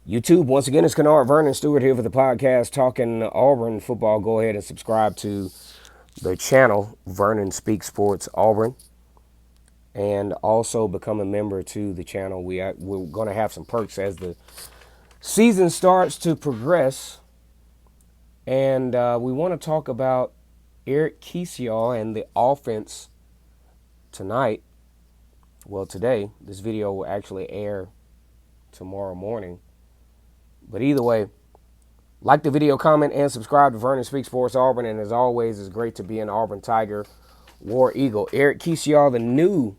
YouTube, once again, it's Kennard Vernon Stewart here for the podcast talking Auburn football. Go ahead and subscribe to the channel, Vernon Speaks Sports Auburn, and also become a member to the channel. We're going to have some perks as the season starts to progress, and we want to talk about Eric Kiesau and the offense tonight. Well, today, this video will actually air tomorrow morning. But either way, like the video, comment, and subscribe to Vernon Speaks Sports Auburn. And as always, it's great to be an Auburn Tiger, War Eagle. Eric Kiesau, the new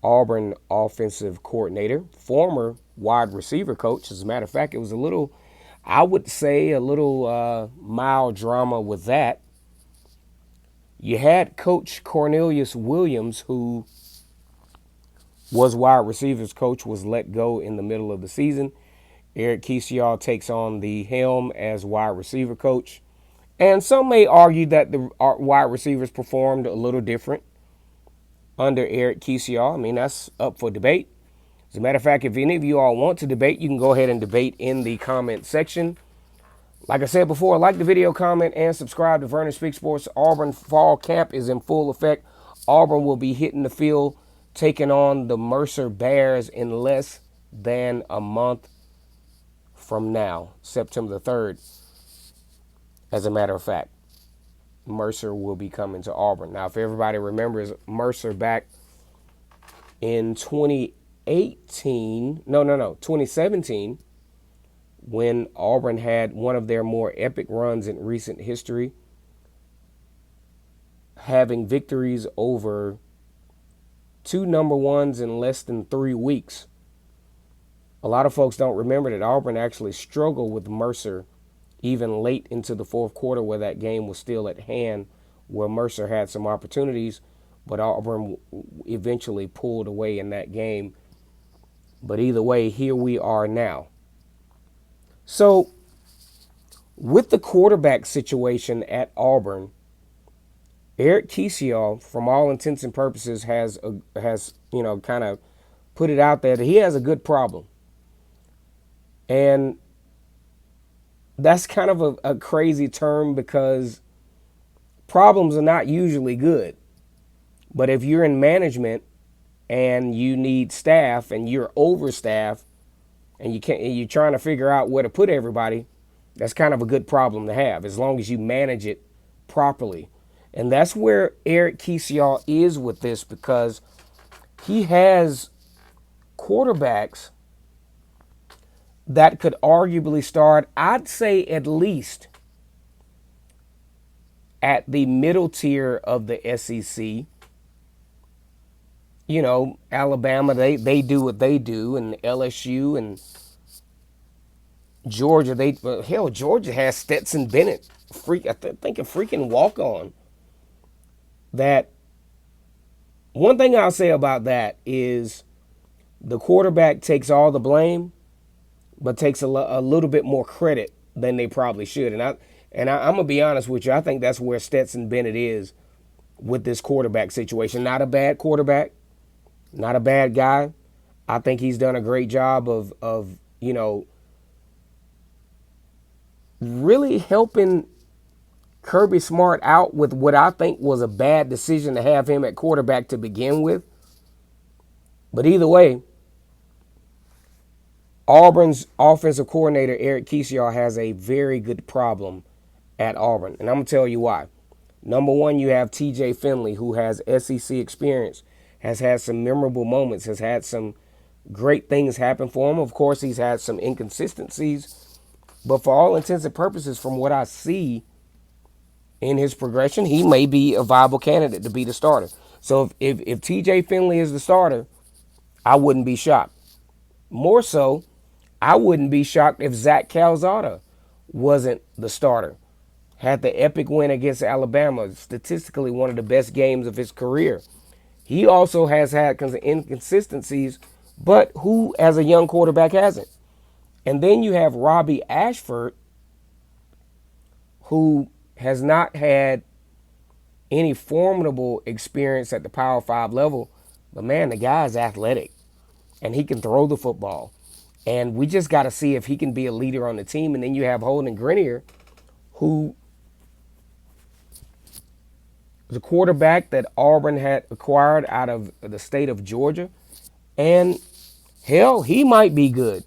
Auburn offensive coordinator, former wide receiver coach. As a matter of fact, it was I would say, a little mild drama with that. You had Coach Cornelius Williams, who was wide receivers coach, was let go in the middle of the season. Eric Kiesau takes on the helm as wide receiver coach. And some may argue that the wide receivers performed a little different under Eric Kiesau. I mean, that's up for debate. As a matter of fact, if any of you all want to debate, you can go ahead and debate in the comment section. Like I said before, like the video, comment, and subscribe to Vernon Speaks Sports. Auburn fall camp is in full effect. Auburn will be hitting the field, taking on the Mercer Bears in less than a month from now, September the 3rd. As a matter of fact, Mercer will be coming to Auburn. Now, if everybody remembers Mercer back in 2017, when Auburn had one of their more epic runs in recent history, having victories over two number ones in less than 3 weeks. A lot of folks don't remember that Auburn actually struggled with Mercer even late into the fourth quarter, where that game was still at hand, where Mercer had some opportunities, but Auburn eventually pulled away in that game. But either way, here we are now. So with the quarterback situation at Auburn, Eric Kiesau, from all intents and purposes, has kind of put it out there that he has a good problem. And that's kind of a crazy term, because problems are not usually good. But if you're in management and you need staff and you're overstaffed and you're trying to figure out where to put everybody, that's kind of a good problem to have, as long as you manage it properly. And that's where Eric Kiesau is with this, because he has quarterbacks that could arguably start, I'd say, at least at the middle tier of the SEC. You know, Alabama, they do what they do, and LSU and Georgia, Georgia has Stetson Bennett, I think a freaking walk-on. That one thing I'll say about that is the quarterback takes all the blame, but takes a little bit more credit than they probably should. And I'm gonna be honest with you, I think that's where Stetson Bennett is with this quarterback situation. Not a bad quarterback, not a bad guy. I think he's done a great job of really helping Kirby Smart out with what I think was a bad decision to have him at quarterback to begin with. But either way, Auburn's offensive coordinator, Eric Kiesau, has a very good problem at Auburn. And I'm going to tell you why. Number one, you have TJ Finley, who has SEC experience, has had some memorable moments, has had some great things happen for him. Of course, he's had some inconsistencies. But for all intents and purposes, from what I see in his progression, he may be a viable candidate to be the starter. So if TJ Finley is the starter, I wouldn't be shocked. More so, I wouldn't be shocked if Zach Calzada wasn't the starter. Had the epic win against Alabama, statistically one of the best games of his career. He also has had inconsistencies, but who, as a young quarterback, hasn't? And then you have Robbie Ashford, who has not had any formidable experience at the Power 5 level, but man, the guy's athletic and he can throw the football. And we just got to see if he can be a leader on the team. And then you have Holden Grenier, who the quarterback that Auburn had acquired out of the state of Georgia. And hell, he might be good.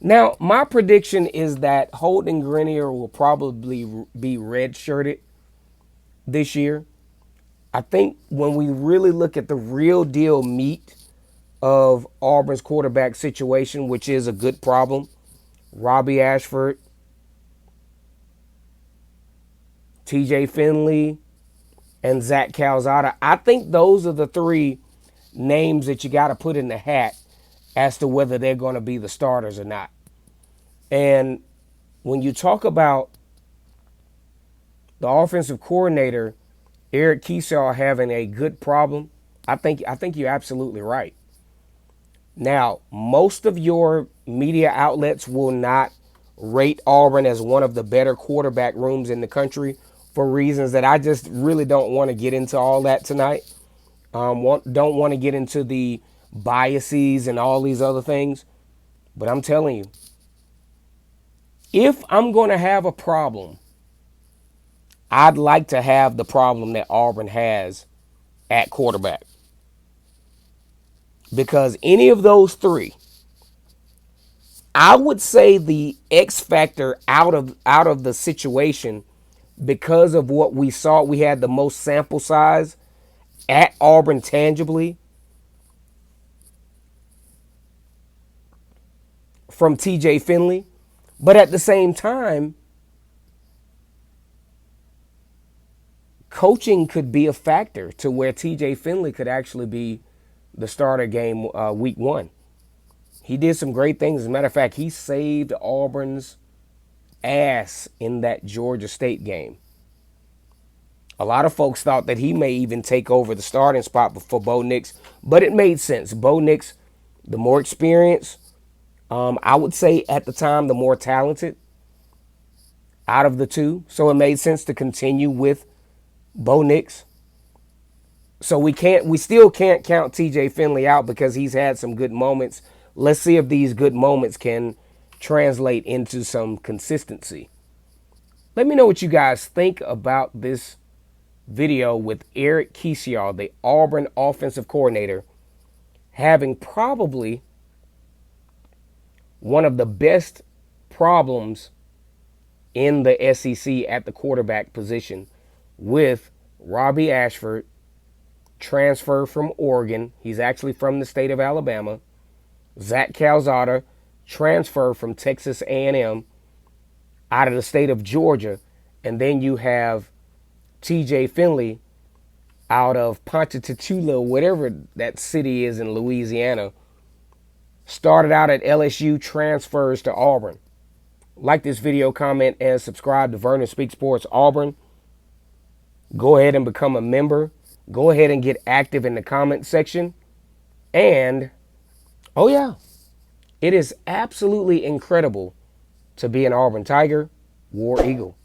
Now, my prediction is that Holden Grenier will probably be redshirted this year. I think when we really look at the real deal meat of Auburn's quarterback situation, which is a good problem, Robbie Ashford, TJ Finley, and Zach Calzada, I think those are the three names that you got to put in the hat as to whether they're going to be the starters or not. And when you talk about the offensive coordinator, Eric Kiesau, having a good problem, I think you're absolutely right. Now, most of your media outlets will not rate Auburn as one of the better quarterback rooms in the country for reasons that I just really don't want to get into all that tonight. Don't want to get into the biases and all these other things. But I'm telling you, if I'm going to have a problem, I'd like to have the problem that Auburn has at quarterback. Because any of those three, I would say the X factor out of the situation, because of what we saw, we had the most sample size at Auburn tangibly from TJ Finley. But at the same time, coaching could be a factor to where TJ Finley could actually be the starter game week 1. He did some great things. As a matter of fact, he saved Auburn's ass in that Georgia State game. A lot of folks thought that he may even take over the starting spot for Bo Nix, but it made sense. Bo Nix, the more experienced, I would say at the time, the more talented out of the two. So it made sense to continue with Bo Nix. So we still can't count TJ Finley out because he's had some good moments. Let's see if these good moments can translate into some consistency. Let me know what you guys think about this video with Eric Kiesau, the Auburn offensive coordinator, having probably one of the best problems in the SEC at the quarterback position, with Robbie Ashford, transfer from Oregon. He's actually from the state of Alabama. Zach Calzada, transfer from Texas A&M out of the state of Georgia. And then you have TJ Finley out of Ponchatoula, whatever that city is in Louisiana. Started out at LSU, transfers to Auburn. Like this video, comment, and subscribe to Vernon Speaks Sports Auburn. Go ahead and become a member. Go ahead and get active in the comment section. And, oh yeah, it is absolutely incredible to be an Auburn Tiger, War Eagle.